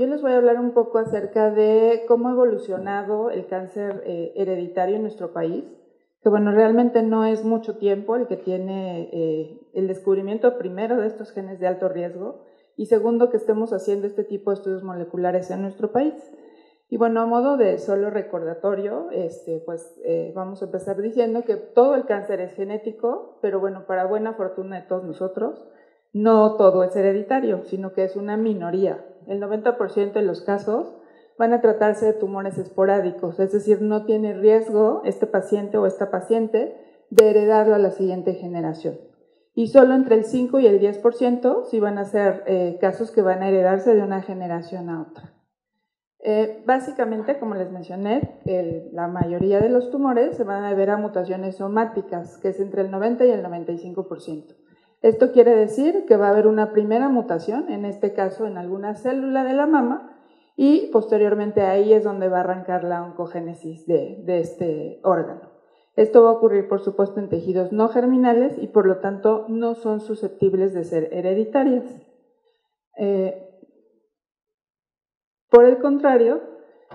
Yo les voy a hablar un poco acerca de cómo ha evolucionado el cáncer hereditario en nuestro país, que bueno, realmente no es mucho tiempo el que tiene el descubrimiento primero de estos genes de alto riesgo y segundo que estemos haciendo este tipo de estudios moleculares en nuestro país. Y bueno, a modo de solo recordatorio, vamos a empezar diciendo que todo el cáncer es genético, pero bueno, para buena fortuna de todos nosotros, no todo es hereditario, sino que es una minoría. El 90% de los casos van a tratarse de tumores esporádicos, es decir, no tiene riesgo este paciente o esta paciente de heredarlo a la siguiente generación. Y solo entre el 5 y el 10% sí van a ser casos que van a heredarse de una generación a otra. Básicamente, como les mencioné, la mayoría de los tumores se van a deber a mutaciones somáticas, que es entre el 90 y el 95%. Esto quiere decir que va a haber una primera mutación, en este caso en alguna célula de la mama, y posteriormente ahí es donde va a arrancar la oncogénesis de este órgano. Esto va a ocurrir, por supuesto, en tejidos no germinales y por lo tanto no son susceptibles de ser hereditarias. Por el contrario,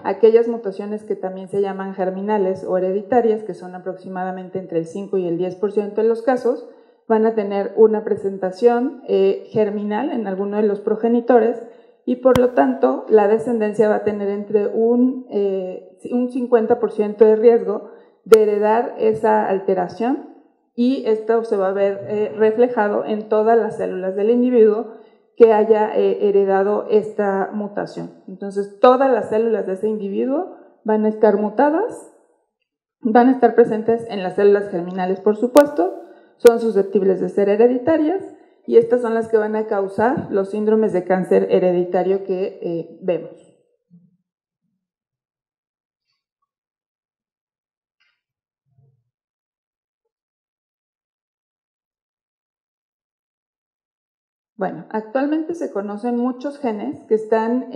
aquellas mutaciones que también se llaman germinales o hereditarias, que son aproximadamente entre el 5 y el 10% de los casos, van a tener una presentación germinal en alguno de los progenitores y por lo tanto la descendencia va a tener entre un 50% de riesgo de heredar esa alteración y esto se va a ver reflejado en todas las células del individuo que haya heredado esta mutación. Entonces, todas las células de ese individuo van a estar mutadas, van a estar presentes en las células germinales, por supuesto, son susceptibles de ser hereditarias y estas son las que van a causar los síndromes de cáncer hereditario que vemos. Bueno, actualmente se conocen muchos genes que están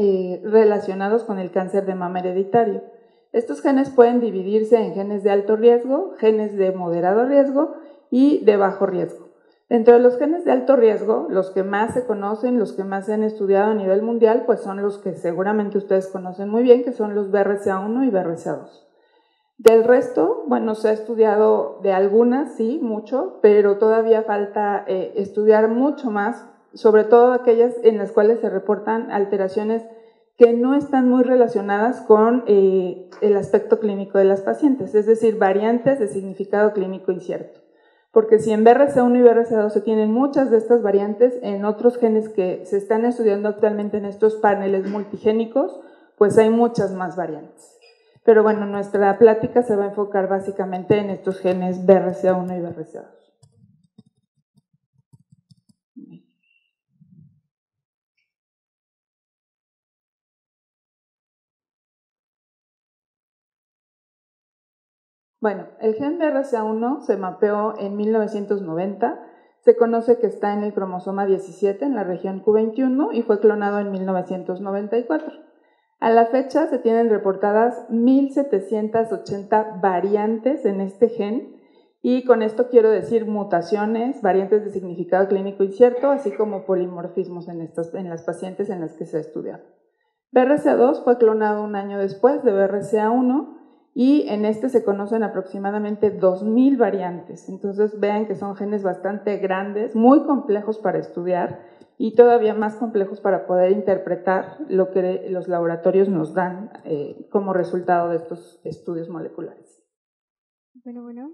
relacionados con el cáncer de mama hereditario. Estos genes pueden dividirse en genes de alto riesgo, genes de moderado riesgo y de bajo riesgo. Dentro de los genes de alto riesgo, los que más se conocen, los que más se han estudiado a nivel mundial, pues son los que seguramente ustedes conocen muy bien, que son los BRCA1 y BRCA2. Del resto, bueno, se ha estudiado de algunas, sí, mucho, pero todavía falta estudiar mucho más, sobre todo aquellas en las cuales se reportan alteraciones que no están muy relacionadas con el aspecto clínico de las pacientes, es decir, variantes de significado clínico incierto. Porque si en BRCA1 y BRCA2 se tienen muchas de estas variantes, en otros genes que se están estudiando actualmente en estos paneles multigénicos, pues hay muchas más variantes. Pero bueno, nuestra plática se va a enfocar básicamente en estos genes BRCA1 y BRCA2. Bueno, el gen BRCA1 se mapeó en 1990, se conoce que está en el cromosoma 17 en la región Q21 y fue clonado en 1994. A la fecha se tienen reportadas 1.780 variantes en este gen y con esto quiero decir mutaciones, variantes de significado clínico incierto, así como polimorfismos en las pacientes en las que se ha estudiado. BRCA2 fue clonado un año después de BRCA1 y en este se conocen aproximadamente 2.000 variantes. Entonces vean que son genes bastante grandes, muy complejos para estudiar y todavía más complejos para poder interpretar lo que los laboratorios nos dan como resultado de estos estudios moleculares. Bueno.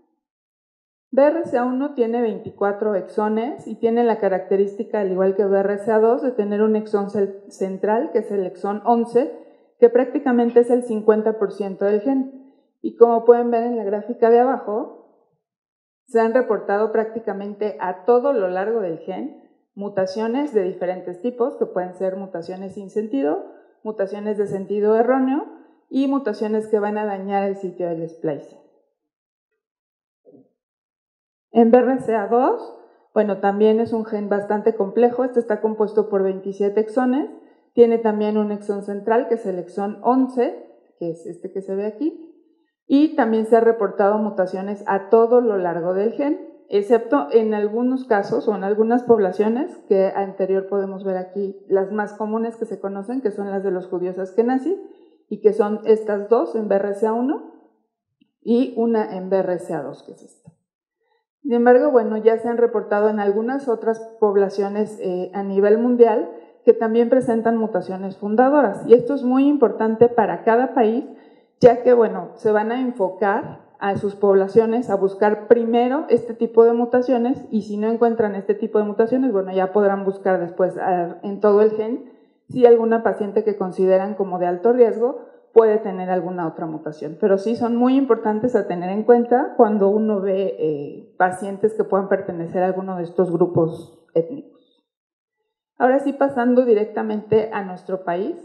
BRCA1 tiene 24 exones y tiene la característica, al igual que BRCA2, de tener un exón central, que es el exón 11, que prácticamente es el 50% del gen. Y como pueden ver en la gráfica de abajo, se han reportado prácticamente a todo lo largo del gen mutaciones de diferentes tipos, que pueden ser mutaciones sin sentido, mutaciones de sentido erróneo y mutaciones que van a dañar el sitio del splicing. En BRCA2, bueno, también es un gen bastante complejo, este está compuesto por 27 exones, tiene también un exón central que es el exón 11, que es que se ve aquí, y también se han reportado mutaciones a todo lo largo del gen. excepto en algunos casos o en algunas poblaciones que anterior podemos ver aquí, las más comunes que se conocen, que son las de los judíos askenazí, y que son estas dos en BRCA1 y una en BRCA2, que es esta. Sin embargo, bueno, ya se han reportado en algunas otras poblaciones a nivel mundial que también presentan mutaciones fundadoras, y esto es muy importante para cada país, ya que, bueno, se van a enfocar a sus poblaciones a buscar primero este tipo de mutaciones, y si no encuentran este tipo de mutaciones, bueno, ya podrán buscar después en todo el gen si alguna paciente que consideran como de alto riesgo puede tener alguna otra mutación, pero sí son muy importantes a tener en cuenta cuando uno ve pacientes que puedan pertenecer a alguno de estos grupos étnicos. Ahora sí, pasando directamente a nuestro país,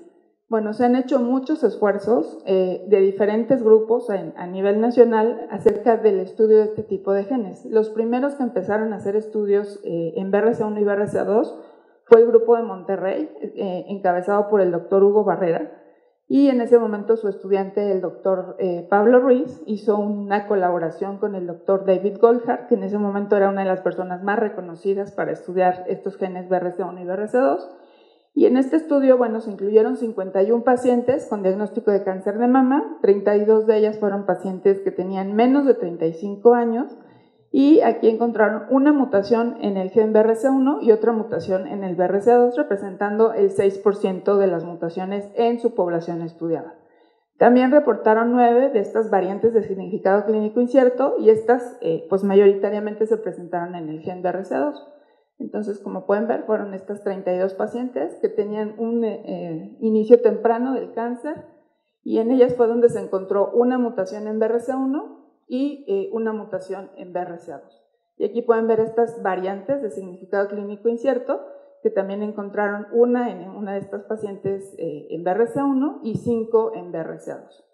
bueno, se han hecho muchos esfuerzos de diferentes grupos a nivel nacional acerca del estudio de este tipo de genes. Los primeros que empezaron a hacer estudios en BRCA1 y BRCA2 fue el grupo de Monterrey, encabezado por el doctor Hugo Barrera, y en ese momento su estudiante, el doctor Pablo Ruiz, hizo una colaboración con el doctor David Goldhart, que en ese momento era una de las personas más reconocidas para estudiar estos genes BRCA1 y BRCA2, y en este estudio, bueno, se incluyeron 51 pacientes con diagnóstico de cáncer de mama, 32 de ellas fueron pacientes que tenían menos de 35 años, y aquí encontraron una mutación en el gen BRCA1 y otra mutación en el BRCA2, representando el 6% de las mutaciones en su población estudiada. También reportaron 9 de estas variantes de significado clínico incierto, y estas pues mayoritariamente se presentaron en el gen BRCA2. Entonces, como pueden ver, fueron estas 32 pacientes que tenían un inicio temprano del cáncer, y en ellas fue donde se encontró una mutación en BRCA1 y una mutación en BRCA2. Y aquí pueden ver estas variantes de significado clínico incierto, que también encontraron una en una de estas pacientes en BRCA1 y 5 en BRCA2.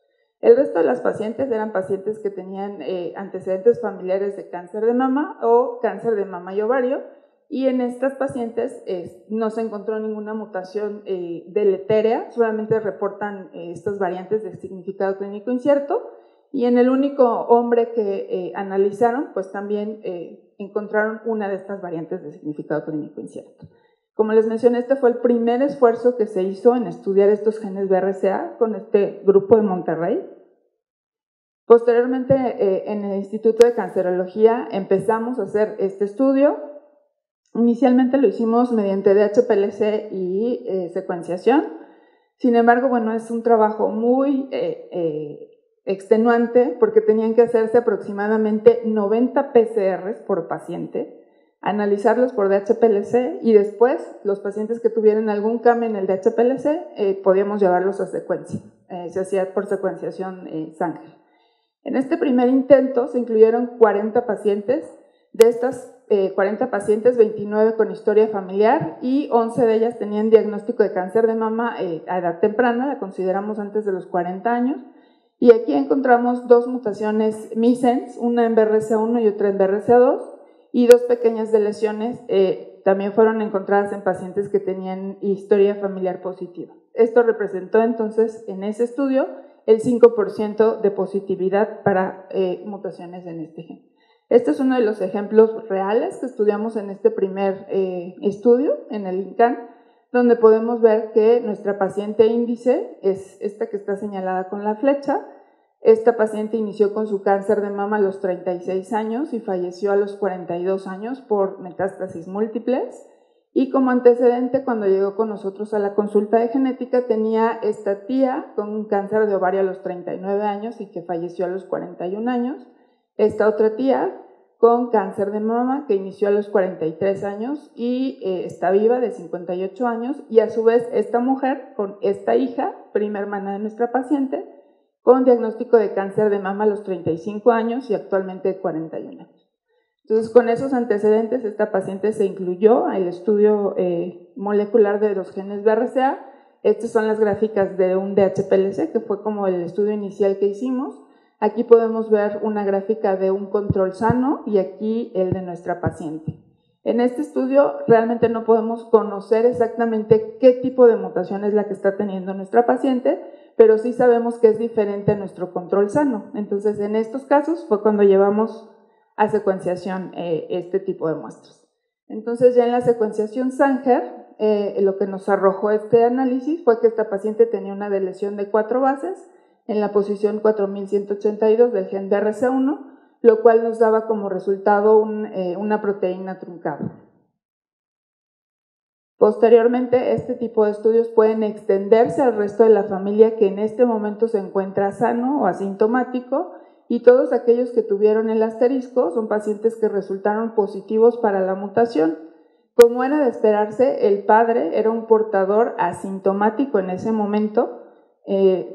El resto de las pacientes eran pacientes que tenían antecedentes familiares de cáncer de mama o cáncer de mama y ovario, y en estas pacientes no se encontró ninguna mutación deletérea, solamente reportan estas variantes de significado clínico incierto, y en el único hombre que analizaron, pues también encontraron una de estas variantes de significado clínico incierto. Como les mencioné, este fue el primer esfuerzo que se hizo en estudiar estos genes BRCA con este grupo de Monterrey. Posteriormente, en el Instituto de Cancerología empezamos a hacer este estudio. Inicialmente lo hicimos mediante DHPLC y secuenciación. Sin embargo, bueno, es un trabajo muy extenuante, porque tenían que hacerse aproximadamente 90 PCRs por paciente, analizarlos por DHPLC, y después los pacientes que tuvieran algún cambio en el DHPLC podíamos llevarlos a secuencia. Se hacía por secuenciación Sanger. En este primer intento se incluyeron 40 pacientes. De estas 40 pacientes, 29 con historia familiar, y 11 de ellas tenían diagnóstico de cáncer de mama a edad temprana, la consideramos antes de los 40 años, y aquí encontramos 2 mutaciones missense, una en BRCA1 y otra en BRCA2, y 2 pequeñas lesiones también fueron encontradas en pacientes que tenían historia familiar positiva. Esto representó entonces en ese estudio el 5% de positividad para mutaciones en este gen. Este es uno de los ejemplos reales que estudiamos en este primer estudio en el INCAN, donde podemos ver que nuestra paciente índice es esta que está señalada con la flecha. Esta paciente inició con su cáncer de mama a los 36 años y falleció a los 42 años por metástasis múltiples. Y como antecedente, cuando llegó con nosotros a la consulta de genética, tenía esta tía con un cáncer de ovario a los 39 años y que falleció a los 41 años. Esta otra tía con cáncer de mama que inició a los 43 años y está viva, de 58 años, y a su vez esta mujer con esta hija, prima hermana de nuestra paciente, con diagnóstico de cáncer de mama a los 35 años y actualmente 41 años. Entonces, con esos antecedentes, esta paciente se incluyó al estudio molecular de los genes BRCA. Estas son las gráficas de un DHPLC, que fue como el estudio inicial que hicimos. Aquí podemos ver una gráfica de un control sano y aquí el de nuestra paciente. En este estudio realmente no podemos conocer exactamente qué tipo de mutación es la que está teniendo nuestra paciente, pero sí sabemos que es diferente a nuestro control sano. Entonces, en estos casos fue cuando llevamos a secuenciación este tipo de muestras. Entonces, ya en la secuenciación Sanger, lo que nos arrojó este análisis fue que esta paciente tenía una deleción de 4 bases en la posición 4182 del gen BRCA1, lo cual nos daba como resultado una proteína truncada. Posteriormente, este tipo de estudios pueden extenderse al resto de la familia que en este momento se encuentra sano o asintomático, y todos aquellos que tuvieron el asterisco son pacientes que resultaron positivos para la mutación. Como era de esperarse, el padre era un portador asintomático en ese momento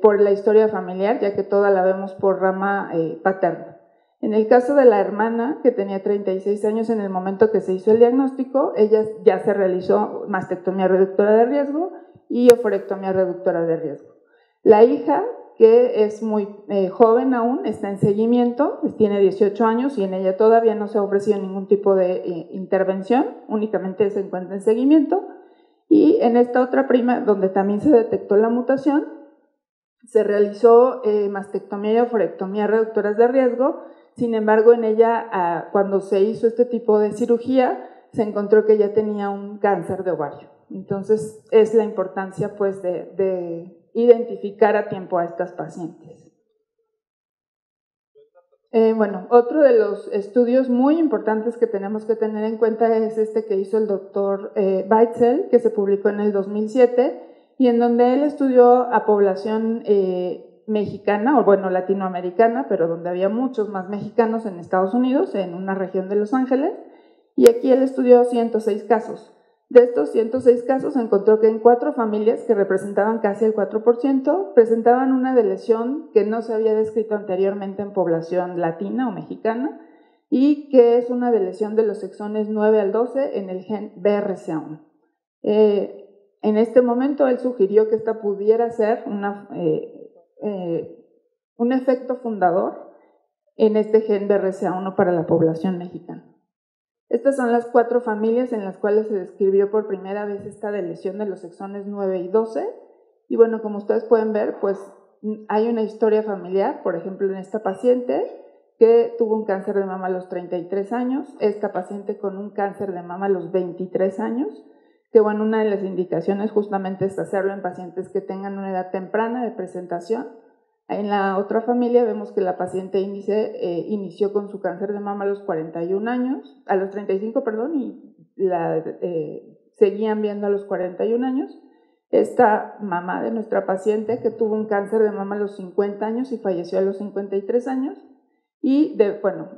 por la historia familiar, ya que toda la vemos por rama paterna. En el caso de la hermana, que tenía 36 años en el momento que se hizo el diagnóstico, ella ya se realizó mastectomía reductora de riesgo y oforectomía reductora de riesgo. La hija, que es muy joven aún, está en seguimiento, tiene 18 años y en ella todavía no se ha ofrecido ningún tipo de intervención, únicamente se encuentra en seguimiento. Y en esta otra prima, donde también se detectó la mutación, se realizó mastectomía y oforectomía reductoras de riesgo. Sin embargo, en ella, cuando se hizo este tipo de cirugía, se encontró que ella tenía un cáncer de ovario. Entonces, es la importancia pues, de identificar a tiempo a estas pacientes. Bueno, otro de los estudios muy importantes que tenemos que tener en cuenta es este que hizo el doctor Beitzel, que se publicó en el 2007, y en donde él estudió a población mexicana, o bueno, latinoamericana, pero donde había muchos más mexicanos en Estados Unidos, en una región de Los Ángeles, y aquí él estudió 106 casos. De estos 106 casos encontró que en 4 familias, que representaban casi el 4%, presentaban una deleción que no se había descrito anteriormente en población latina o mexicana, y que es una deleción de los exones 9 al 12 en el gen BRCA1. En este momento él sugirió que esta pudiera ser un efecto fundador en este gen BRCA1 para la población mexicana. Estas son las 4 familias en las cuales se describió por primera vez esta deleción de los exones 9 y 12. Y bueno, como ustedes pueden ver, pues hay una historia familiar, por ejemplo, en esta paciente que tuvo un cáncer de mama a los 33 años, esta paciente con un cáncer de mama a los 23 años, que bueno, una de las indicaciones justamente es hacerlo en pacientes que tengan una edad temprana de presentación. En la otra familia vemos que la paciente inició con su cáncer de mama a los 41 años, a los 35, perdón, y la seguían viendo a los 41 años. Esta mamá de nuestra paciente que tuvo un cáncer de mama a los 50 años y falleció a los 53 años. Y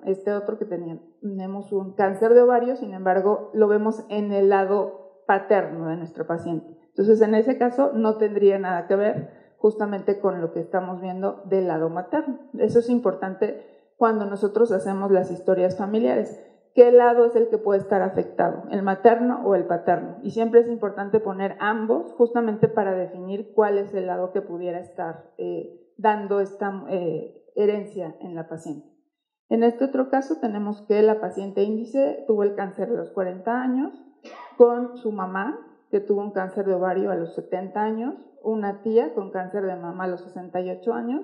este otro que tenemos un cáncer de ovario, sin embargo, lo vemos en el lado paterno de nuestra paciente. Entonces, en ese caso no tendría nada que ver justamente con lo que estamos viendo del lado materno. Eso es importante cuando nosotros hacemos las historias familiares. ¿Qué lado es el que puede estar afectado? ¿El materno o el paterno? Y siempre es importante poner ambos justamente para definir cuál es el lado que pudiera estar dando esta herencia en la paciente. En este otro caso tenemos que la paciente índice tuvo el cáncer a los 40 años con su mamá, que tuvo un cáncer de ovario a los 70 años, una tía con cáncer de mama a los 68 años,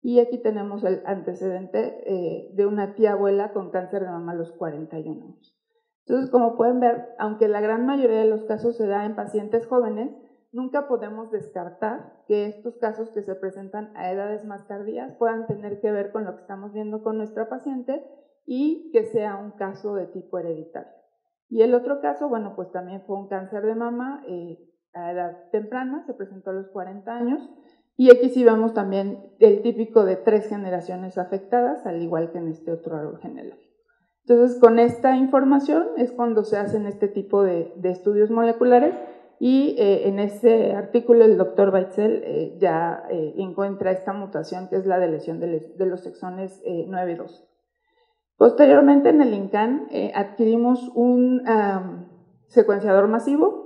y aquí tenemos el antecedente de una tía abuela con cáncer de mama a los 41 años. Entonces, como pueden ver, aunque la gran mayoría de los casos se da en pacientes jóvenes, nunca podemos descartar que estos casos que se presentan a edades más tardías puedan tener que ver con lo que estamos viendo con nuestra paciente y que sea un caso de tipo hereditario. Y el otro caso, bueno, pues también fue un cáncer de mama a edad temprana, se presentó a los 40 años, y aquí sí vemos también el típico de 3 generaciones afectadas, al igual que en este otro árbol genealógico. Entonces, con esta información es cuando se hacen este tipo de estudios moleculares, y en ese artículo el doctor Beitzel ya encuentra esta mutación que es la deleción de los exones 9 y 12. Posteriormente en el INCAN adquirimos un secuenciador masivo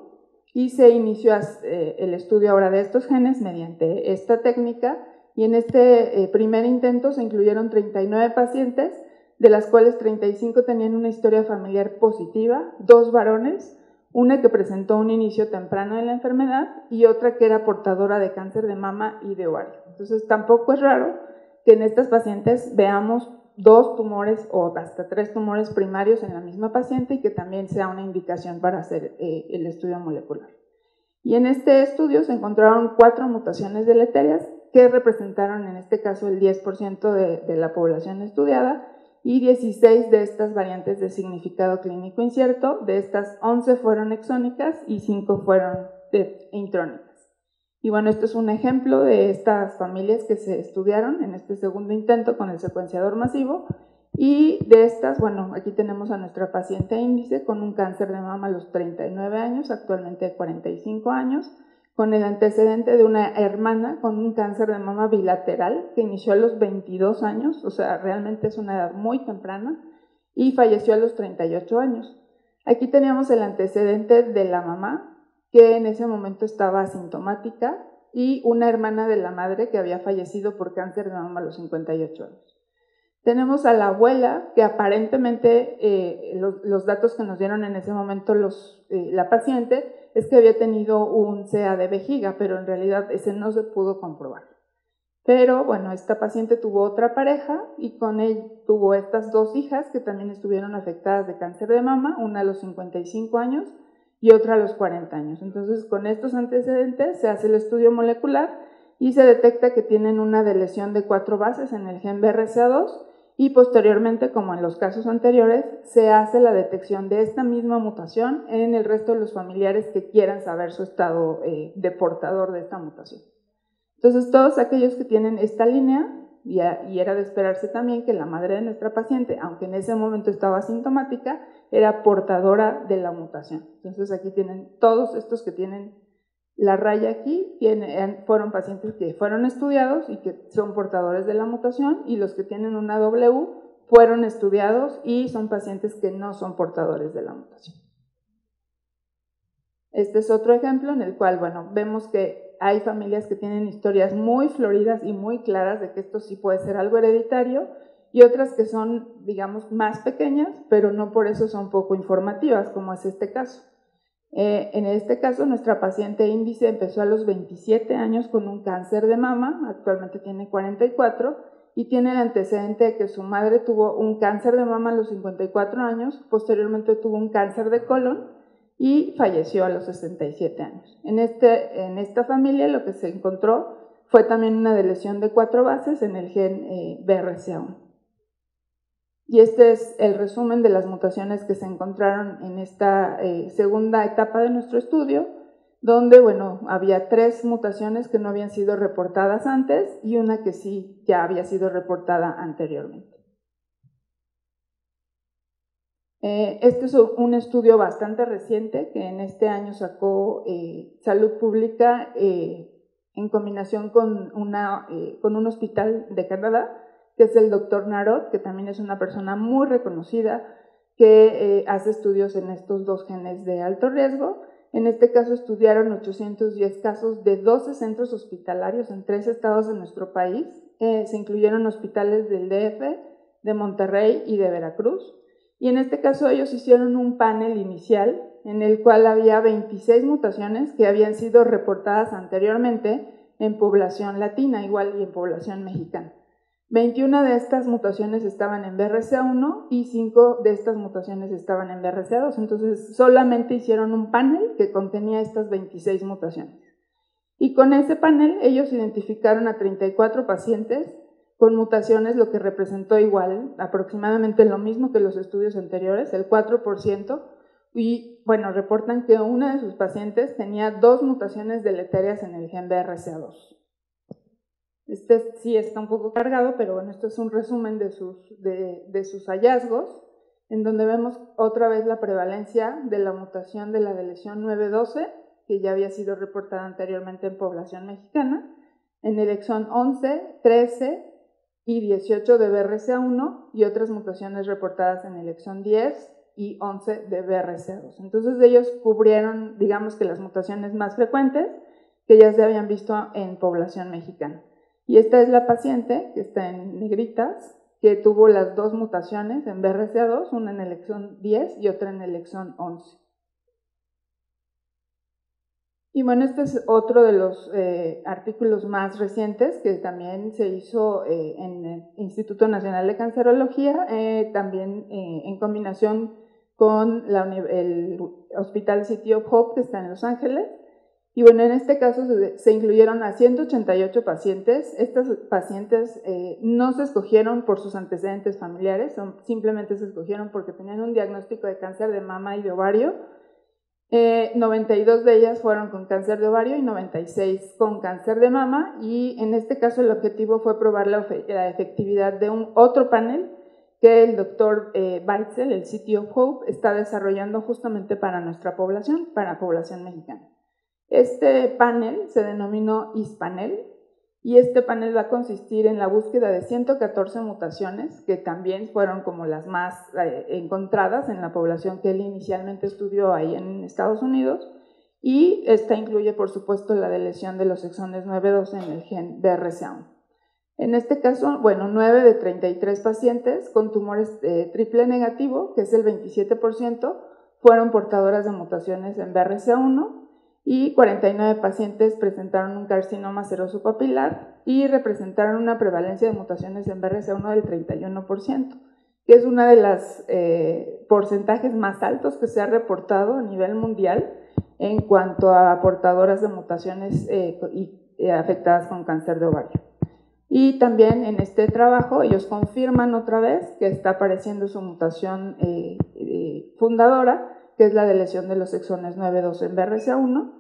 y se inició el estudio ahora de estos genes mediante esta técnica, y en este primer intento se incluyeron 39 pacientes, de las cuales 35 tenían una historia familiar positiva, 2 varones, una que presentó un inicio temprano de la enfermedad y otra que era portadora de cáncer de mama y de ovario. Entonces tampoco es raro que en estas pacientes veamos 2 tumores o hasta 3 tumores primarios en la misma paciente y que también sea una indicación para hacer el estudio molecular. Y en este estudio se encontraron 4 mutaciones deleterias que representaron en este caso el 10% de la población estudiada y 16 de estas variantes de significado clínico incierto. De estas 11 fueron exónicas y 5 fueron intrónicas. Y bueno, esto es un ejemplo de estas familias que se estudiaron en este segundo intento con el secuenciador masivo. Y de estas, bueno, aquí tenemos a nuestra paciente índice con un cáncer de mama a los 39 años, actualmente 45 años, con el antecedente de una hermana con un cáncer de mama bilateral que inició a los 22 años, o sea, realmente es una edad muy temprana, y falleció a los 38 años. Aquí teníamos el antecedente de la mamá, que en ese momento estaba asintomática, y una hermana de la madre que había fallecido por cáncer de mama a los 58 años. Tenemos a la abuela, que aparentemente los datos que nos dieron en ese momento la paciente es que había tenido un CA de vejiga, pero en realidad ese no se pudo comprobar. Pero bueno, esta paciente tuvo otra pareja y con él tuvo estas 2 hijas que también estuvieron afectadas de cáncer de mama, una a los 55 años y otra a los 40 años. Entonces, con estos antecedentes se hace el estudio molecular y se detecta que tienen una deleción de 4 bases en el gen BRCA2 y posteriormente, como en los casos anteriores, se hace la detección de esta misma mutación en el resto de los familiares que quieran saber su estado de portador de esta mutación. Entonces, todos aquellos que tienen esta línea, y era de esperarse también que la madre de nuestra paciente, aunque en ese momento estaba asintomática, era portadora de la mutación. Entonces, aquí tienen todos estos que tienen la raya aquí, fueron pacientes que fueron estudiados y que son portadores de la mutación, y los que tienen una W fueron estudiados y son pacientes que no son portadores de la mutación. Este es otro ejemplo en el cual, bueno, vemos que hay familias que tienen historias muy floridas y muy claras de que esto sí puede ser algo hereditario, y otras que son, digamos, más pequeñas, pero no por eso son poco informativas, como es este caso. En este caso, nuestra paciente índice empezó a los 27 años con un cáncer de mama, actualmente tiene 44, y tiene el antecedente de que su madre tuvo un cáncer de mama a los 54 años, posteriormente tuvo un cáncer de colon y falleció a los 67 años. En esta familia lo que se encontró fue también una deleción de 4 bases en el gen BRCA1. Y este es el resumen de las mutaciones que se encontraron en esta segunda etapa de nuestro estudio, donde, bueno, había 3 mutaciones que no habían sido reportadas antes y una que sí ya había sido reportada anteriormente. Este es un estudio bastante reciente que en este año sacó Salud Pública en combinación con un hospital de Canadá, que es el Dr. Narod, que también es una persona muy reconocida que hace estudios en estos 2 genes de alto riesgo. En este caso estudiaron 810 casos de 12 centros hospitalarios en 3 estados de nuestro país. Se incluyeron hospitales del DF, de Monterrey y de Veracruz. Y en este caso ellos hicieron un panel inicial en el cual había 26 mutaciones que habían sido reportadas anteriormente en población latina, igual y en población mexicana. 21 de estas mutaciones estaban en BRCA1 y 5 de estas mutaciones estaban en BRCA2. Entonces solamente hicieron un panel que contenía estas 26 mutaciones. Y con ese panel ellos identificaron a 34 pacientes con mutaciones, lo que representó igual, aproximadamente lo mismo que los estudios anteriores, el 4%, y bueno, reportan que una de sus pacientes tenía 2 mutaciones deleterias en el gen BRCA2. Este sí está un poco cargado, pero bueno, esto es un resumen de sus hallazgos, en donde vemos otra vez la prevalencia de la mutación de la deleción 912, que ya había sido reportada anteriormente en población mexicana, en el exón 11, 13 y 18 de BRCA1 y otras mutaciones reportadas en el exón 10 y 11 de BRCA2. Entonces ellos cubrieron, digamos que las mutaciones más frecuentes que ya se habían visto en población mexicana. Y esta es la paciente, que está en negritas, que tuvo las 2 mutaciones en BRCA2, una en el exón 10 y otra en el exón 11. Y bueno, este es otro de los artículos más recientes que también se hizo en el Instituto Nacional de Cancerología, también en combinación con el Hospital City of Hope, que está en Los Ángeles. Y bueno, en este caso se incluyeron a 188 pacientes. Estas pacientes no se escogieron por sus antecedentes familiares, simplemente se escogieron porque tenían un diagnóstico de cáncer de mama y de ovario. 92 de ellas fueron con cáncer de ovario y 96 con cáncer de mama, y en este caso el objetivo fue probar la efectividad de otro panel que el doctor Beitzel, el City of Hope, está desarrollando justamente para nuestra población, para la población mexicana. Este panel se denominó ISPanel, y este panel va a consistir en la búsqueda de 114 mutaciones que también fueron como las más encontradas en la población que él inicialmente estudió ahí en Estados Unidos, y esta incluye por supuesto la deleción de los exones 9-2 en el gen BRCA1. En este caso, bueno, 9 de 33 pacientes con tumores triple negativo, que es el 27%, fueron portadoras de mutaciones en BRCA1, y 49 pacientes presentaron un carcinoma seroso papilar y representaron una prevalencia de mutaciones en BRCA1 del 31%, que es uno de los porcentajes más altos que se ha reportado a nivel mundial en cuanto a portadoras de mutaciones afectadas con cáncer de ovario. Y también en este trabajo ellos confirman otra vez que está apareciendo su mutación fundadora, que es la deleción de los exones 9-2 en BRCA1.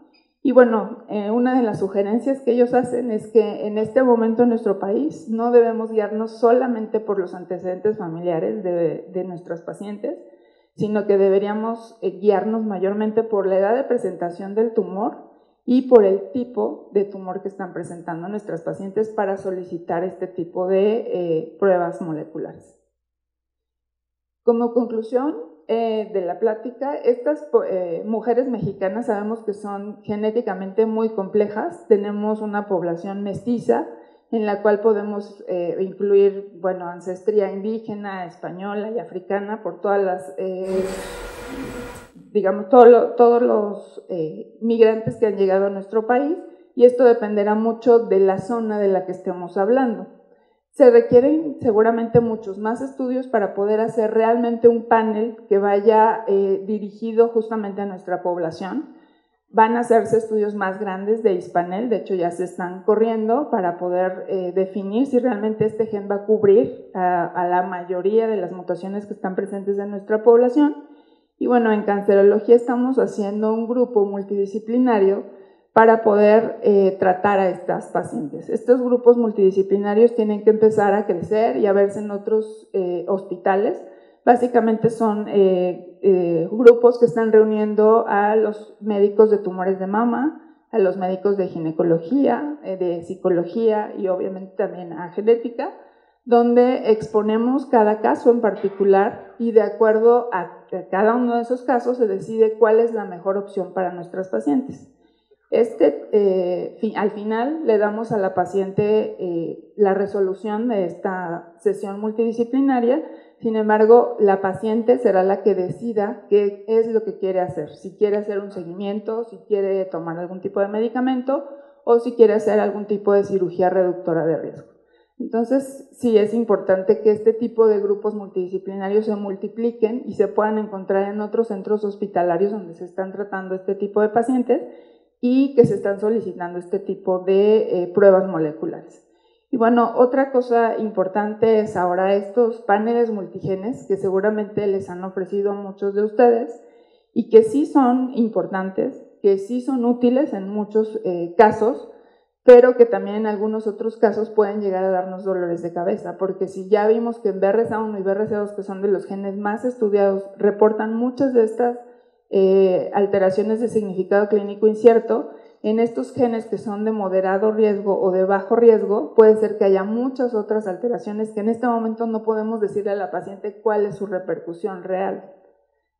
Y bueno, una de las sugerencias que ellos hacen es que en este momento en nuestro país no debemos guiarnos solamente por los antecedentes familiares de nuestros pacientes, sino que deberíamos guiarnos mayormente por la edad de presentación del tumor y por el tipo de tumor que están presentando nuestras pacientes para solicitar este tipo de pruebas moleculares. Como conclusión de la plática, estas mujeres mexicanas sabemos que son genéticamente muy complejas. Tenemos una población mestiza en la cual podemos incluir, bueno, ancestría indígena, española y africana por todas las, digamos, todos los migrantes que han llegado a nuestro país, y esto dependerá mucho de la zona de la que estemos hablando. Se requieren seguramente muchos más estudios para poder hacer realmente un panel que vaya dirigido justamente a nuestra población. Van a hacerse estudios más grandes de ISPanel, de hecho ya se están corriendo para poder definir si realmente este gen va a cubrir a la mayoría de las mutaciones que están presentes en nuestra población. Y bueno, en cancerología estamos haciendo un grupo multidisciplinario para poder tratar a estas pacientes. Estos grupos multidisciplinarios tienen que empezar a crecer y a verse en otros hospitales. Básicamente son grupos que están reuniendo a los médicos de tumores de mama, a los médicos de ginecología, de psicología y obviamente también a genética, donde exponemos cada caso en particular y de acuerdo a cada uno de esos casos se decide cuál es la mejor opción para nuestras pacientes. Al final le damos a la paciente la resolución de esta sesión multidisciplinaria. Sin embargo, la paciente será la que decida qué es lo que quiere hacer, si quiere hacer un seguimiento, si quiere tomar algún tipo de medicamento o si quiere hacer algún tipo de cirugía reductora de riesgo. Entonces, sí es importante que este tipo de grupos multidisciplinarios se multipliquen y se puedan encontrar en otros centros hospitalarios donde se están tratando este tipo de pacientes y que se están solicitando este tipo de pruebas moleculares. Y bueno, otra cosa importante es ahora estos paneles multigenes que seguramente les han ofrecido a muchos de ustedes y que sí son importantes, que sí son útiles en muchos casos, pero que también en algunos otros casos pueden llegar a darnos dolores de cabeza, porque si ya vimos que en BRCA1 y BRCA2, que son de los genes más estudiados, reportan muchas de estas alteraciones de significado clínico incierto, en estos genes que son de moderado riesgo o de bajo riesgo, puede ser que haya muchas otras alteraciones que en este momento no podemos decirle a la paciente cuál es su repercusión real.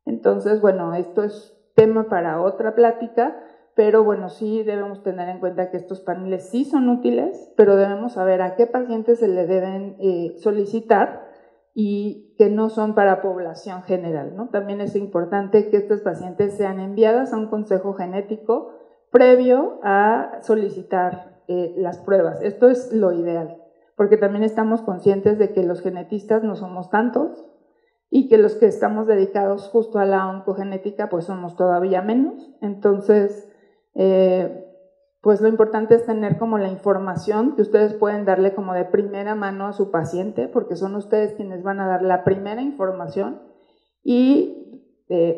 Entonces, bueno, esto es tema para otra plática, pero bueno, sí debemos tener en cuenta que estos paneles sí son útiles, pero debemos saber a qué pacientes se le deben solicitar y que no son para población general, ¿no? También es importante que estas pacientes sean enviadas a un consejo genético previo a solicitar las pruebas. Esto es lo ideal, porque también estamos conscientes de que los genetistas no somos tantos y que los que estamos dedicados justo a la oncogenética pues somos todavía menos. Entonces, pues lo importante es tener como la información que ustedes pueden darle como de primera mano a su paciente, porque son ustedes quienes van a dar la primera información y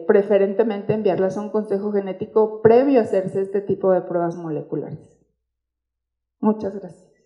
preferentemente enviarlas a un consejo genético previo a hacerse este tipo de pruebas moleculares. Muchas gracias.